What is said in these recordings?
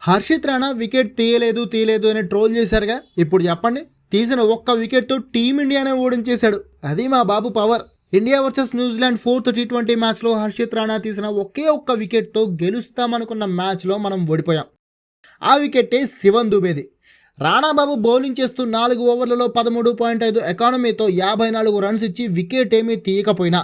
Harshit Rana wicket తీయలేదు అని troll చేశారుగా. ఇప్పుడు చెప్పండి, తీసిన ఒక్క వికెట్తో టీమిండియానే ఓడించేశాడు. అది మా బాబు పవర్. ఇండియా వర్సెస్ న్యూజిలాండ్ 4th T20 మ్యాచ్లో హర్షిత్ రాణా తీసిన ఒకే ఒక్క వికెట్తో గెలుస్తామనుకున్న మ్యాచ్లో మనం ఓడిపోయాం. ఆ వికెట్టే శివన్ దుబేది. రాణాబాబు బౌలింగ్ చేస్తూ 4 ఓవర్లలో 13.5 ఎకానమీతో 54 రన్స్ ఇచ్చి వికెట్ ఏమీ తీయకపోయినా,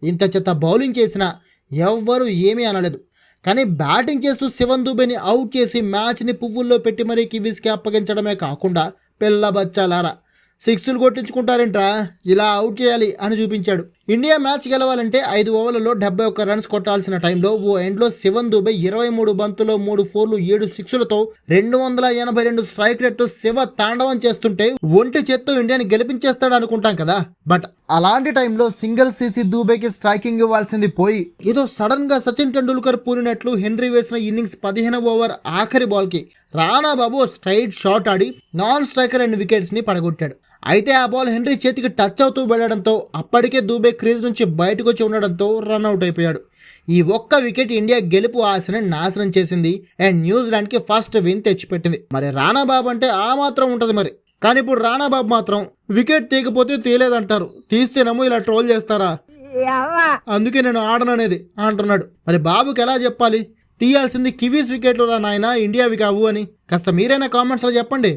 ఇంత చెత్త బౌలింగ్ చేసినా ఎవ్వరూ ఏమీ అనలేదు. కానీ బ్యాటింగ్ చేస్తూ శివన్ దుబేని అవుట్ చేసి మ్యాచ్ని పువ్వుల్లో పెట్టి మరీ కివీస్కి అప్పగించడమే కాకుండా పిల్ల బచ్చాలారా సిక్స్లు కొట్టించుకుంటారేంట్రా, ఇలా అవుట్ చేయాలి అని చూపించాడు. ఇండియా మ్యాచ్ గెలవాలంటే 5 ఓవర్లలో 71 రన్స్ కొట్టాల్సిన టైంలో ఓ ఎండ్లో శివన్ దుబే 23 బంతుల్లో 3 4లు 7 6లతో 282 స్ట్రైక్ రేట్తో శివ తాండవం చేస్తుంటే ఒంటి చేత్తో ఇండియాని గెలిపించేస్తాడు అనుకుంటాం కదా. బట్ అలాంటి టైంలో సింగిల్స్ తీసి దుబేకి స్ట్రైకింగ్ ఇవ్వాల్సింది పోయి ఏదో సడన్ గా సచిన్ టెండూల్కర్ పూనినట్లు హెన్రీ వేసిన ఇన్నింగ్స్ 15వ ఓవర్ ఆఖరి బాల్కి రాణాబాబు స్ట్రైట్ షాట్ ఆడి నాన్ స్ట్రైకర్ 2 వికెట్స్ని పడగొట్టాడు. అయితే ఆ బాల్ హెన్రీ చేతికి టచ్ అవుతూ వెళ్లడంతో అప్పటికే దుబే క్రీజ్ నుంచి బయటకు వచ్చి ఉండడంతో రన్అట్ అయిపోయాడు. ఈ ఒక్క వికెట్ ఇండియా గెలుపు ఆశని నాశనం చేసింది అండ్ న్యూజిలాండ్కి ఫస్ట్ విన్ తెచ్చిపెట్టింది. మరి రాణాబాబు అంటే ఆ మాత్రం ఉంటుంది మరి. కానీ ఇప్పుడు రాణాబాబు మాత్రం వికెట్ తీయకపోతే తీయలేదంటారు, తీస్తేనేమో ఇలా ట్రోల్ చేస్తారా, అందుకే నేను ఆడననేది అంటున్నాడు. మరి బాబుకి ఎలా చెప్పాలి, తీయాల్సింది కివీస్ వికెట్లు రా నాయనా, ఇండియావి కావు అని? కాస్త మీరైనా కామెంట్స్లో చెప్పండి.